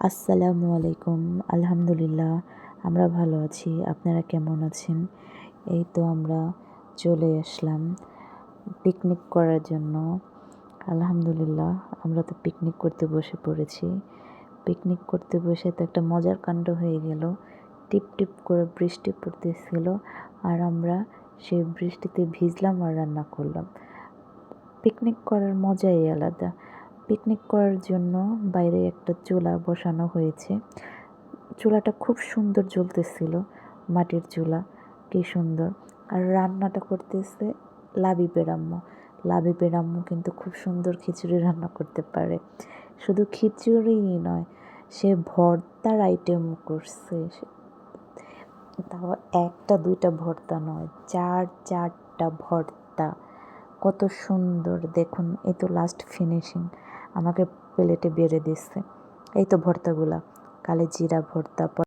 আসসালামু আলাইকুম। আলহামদুলিল্লাহ আমরা ভালো আছি। আপনারা কেমন আছেন? এই তো আমরা চলে আসলাম পিকনিক করার জন্য। আলহামদুলিল্লাহ আমরা তো পিকনিক করতে বসে পড়েছি। পিকনিক করতে বসে তো একটা মজার কাণ্ড হয়ে গেল। টিপ টিপ করে বৃষ্টি পড়তেছিল আর আমরা সেই বৃষ্টিতে ভিজলাম আর রান্না করলাম। পিকনিক করার মজাই আলাদা। পিকনিক করার জন্য বাইরে একটা চুলা বসানো হয়েছে। চুলাটা খুব সুন্দর জ্বলতেছিল, মাটির চুলা, কি সুন্দর। আর রান্নাটা করতেছে লাবিবের আম্মু। লাবিবের আম্মু কিন্তু খুব সুন্দর খিচুড়ি রান্না করতে পারে। শুধু খিচুড়িই নয়, সে ভর্তার আইটেম করছে। তাও একটা দুইটা ভর্তা নয়, চারটা ভর্তা। কত সুন্দর দেখুন। এই তো লাস্ট ফিনিশিং আমাকে প্লেটে বেড়ে দিচ্ছে। এই তো ভর্তাগুলা, কালে জিরা ভর্তা,